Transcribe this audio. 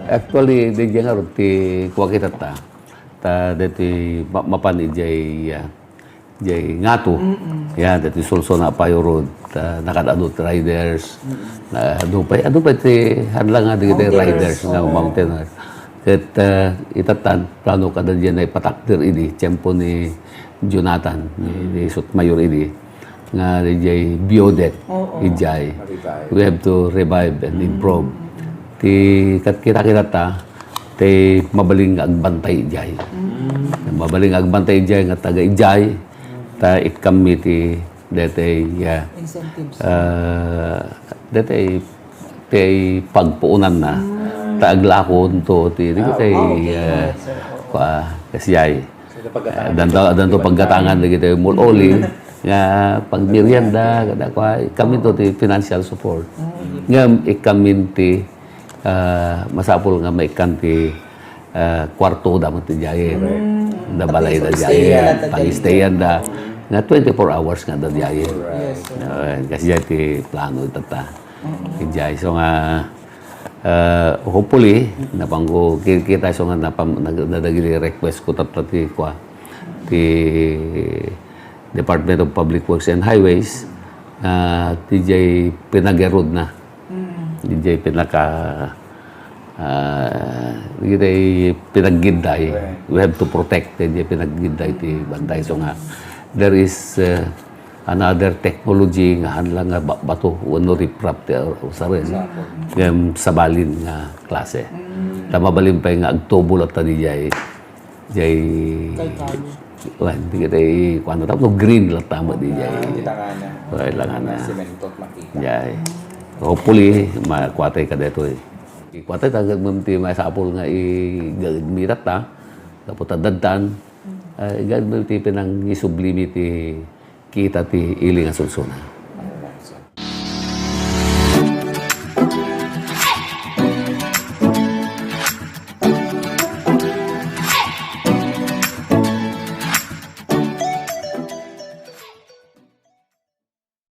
Actually, di nga ron, ti kuha kita dito mapan jay ngatu. Ya, dito sulso na payo road, nakadadot riders, ano pa ti hadlang nga di riders ng mountain. Ket itatan, plano kada dyan ay patakder ini, tiyempo ni Jonathan, ni Sutmayor ini, nga jay biodet, ijay. We have to revive and improve. Ti kita ta te mabaling agbantay ijay. Mabaling agbantay ijay nga taga ijay ta ikami ti dete Incentives. Dete pagpuunan na ta aglakon to ti di ko tay kasiyay. Danto paggatangan di kita muloli nga pagmerienda kada kami to ti financial support. Nga ikamin ti masapol nga maikan ti kwarto da mo ti jaye. Da balay da jaye, pag-stayan da nga 24 hours nga da jaye. Kasi jay ti plano itata. Jay so nga hopefully napanggo kita so nga nadagili request ko ti kwa ti Department of Public Works and Highways ti jay pinagerod na. DJ pinagginday. We have to protect DJ pinagginday ti bantay. So nga, there is another technology nga hanlang nga bato uno riprap ti usares. Sabalin nga klase. Tamabalin pa nga agtobol at DJ. Jay hindi kita kuano tapos green lang tama DJ. Wala lang na. Jay. Hopefully, makuatay ka dito eh. Kuatay tagad mo ti masapol nga i-mirat ta. Tapos tadadtan. Gad mo ti pinang isublimi ti kita ti iling asulsuna.